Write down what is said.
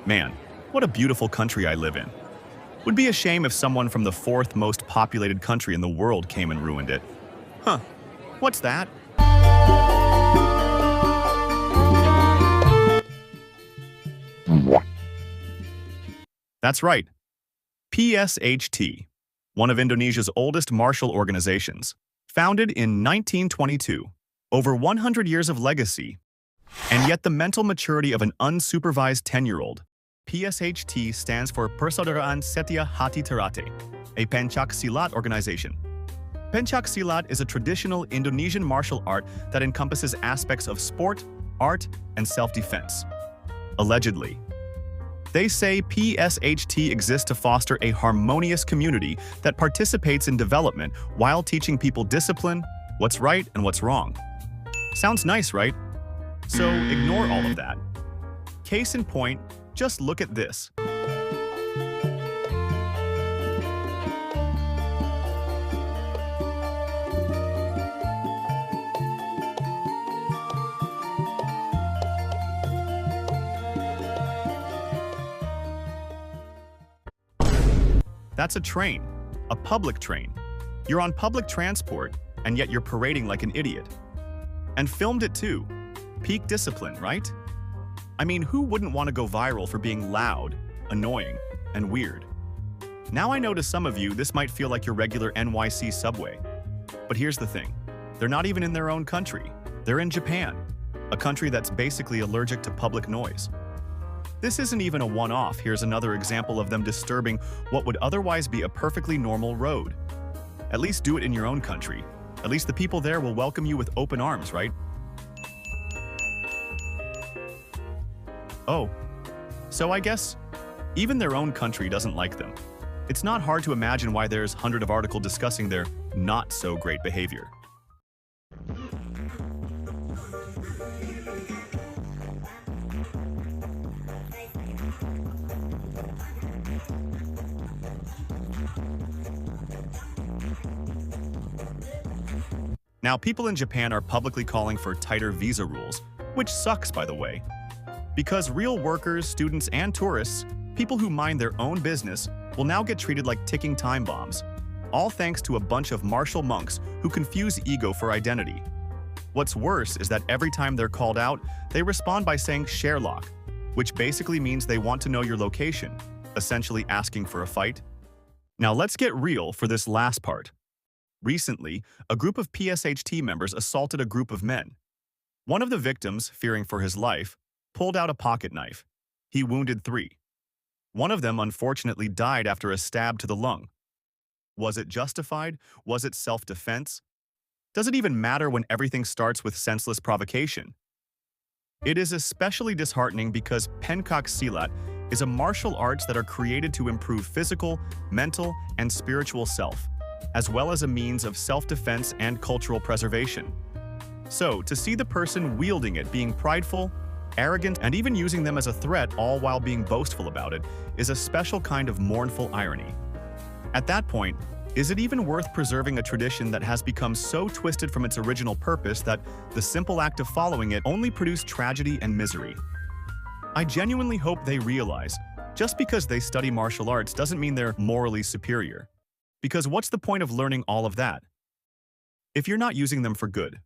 Man, what a beautiful country I live in. Would be a shame if someone from the fourth most populated country in the world came and ruined it. Huh, what's that? That's right, PSHT, one of Indonesia's oldest martial organizations, founded in 1922, over 100 years of legacy, and yet the mental maturity of an unsupervised 10-year-old. PSHT stands for Persaudaraan Setia Hati Teratai, a Pencaksilat organization. Pencaksilat is a traditional Indonesian martial art that encompasses aspects of sport, art, and self-defense. Allegedly, they say PSHT exists to foster a harmonious community that participates in development while teaching people discipline, what's right and what's wrong. Sounds nice, right? So ignore all of that. Case in point, just look at this. That's a train, a public train. You're on public transport, and yet you're parading like an idiot. And filmed it too. Peak discipline, right? I mean, who wouldn't want to go viral for being loud, annoying, and weird? Now I know to some of you this might feel like your regular NYC subway. But here's the thing. They're not even in their own country. They're in Japan, a country that's basically allergic to public noise. This isn't even a one-off. Here's another example of them disturbing what would otherwise be a perfectly normal road. At least do it in your own country. At least the people there will welcome you with open arms, right? Oh, so I guess even their own country doesn't like them. It's not hard to imagine why there's hundreds of articles discussing their not-so-great behavior. Now, people in Japan are publicly calling for tighter visa rules, which sucks, by the way. Because real workers, students, and tourists, people who mind their own business, will now get treated like ticking time bombs, all thanks to a bunch of martial monks who confuse ego for identity. What's worse is that every time they're called out, they respond by saying Sherlock, which basically means they want to know your location, essentially asking for a fight. Now let's get real for this last part. Recently, a group of PSHT members assaulted a group of men. One of the victims, fearing for his life, pulled out a pocket knife. He wounded 3. One of them unfortunately died after a stab to the lung. Was it justified? Was it self-defense? Does it even matter when everything starts with senseless provocation? It is especially disheartening because Pencaksilat is a martial arts that are created to improve physical, mental, and spiritual self, as well as a means of self-defense and cultural preservation. So, to see the person wielding it being prideful, arrogant, and even using them as a threat all while being boastful about it is a special kind of mournful irony. At that point, is it even worth preserving a tradition that has become so twisted from its original purpose that the simple act of following it only produced tragedy and misery? I genuinely hope they realize, just because they study martial arts doesn't mean they're morally superior. Because what's the point of learning all of that if you're not using them for good?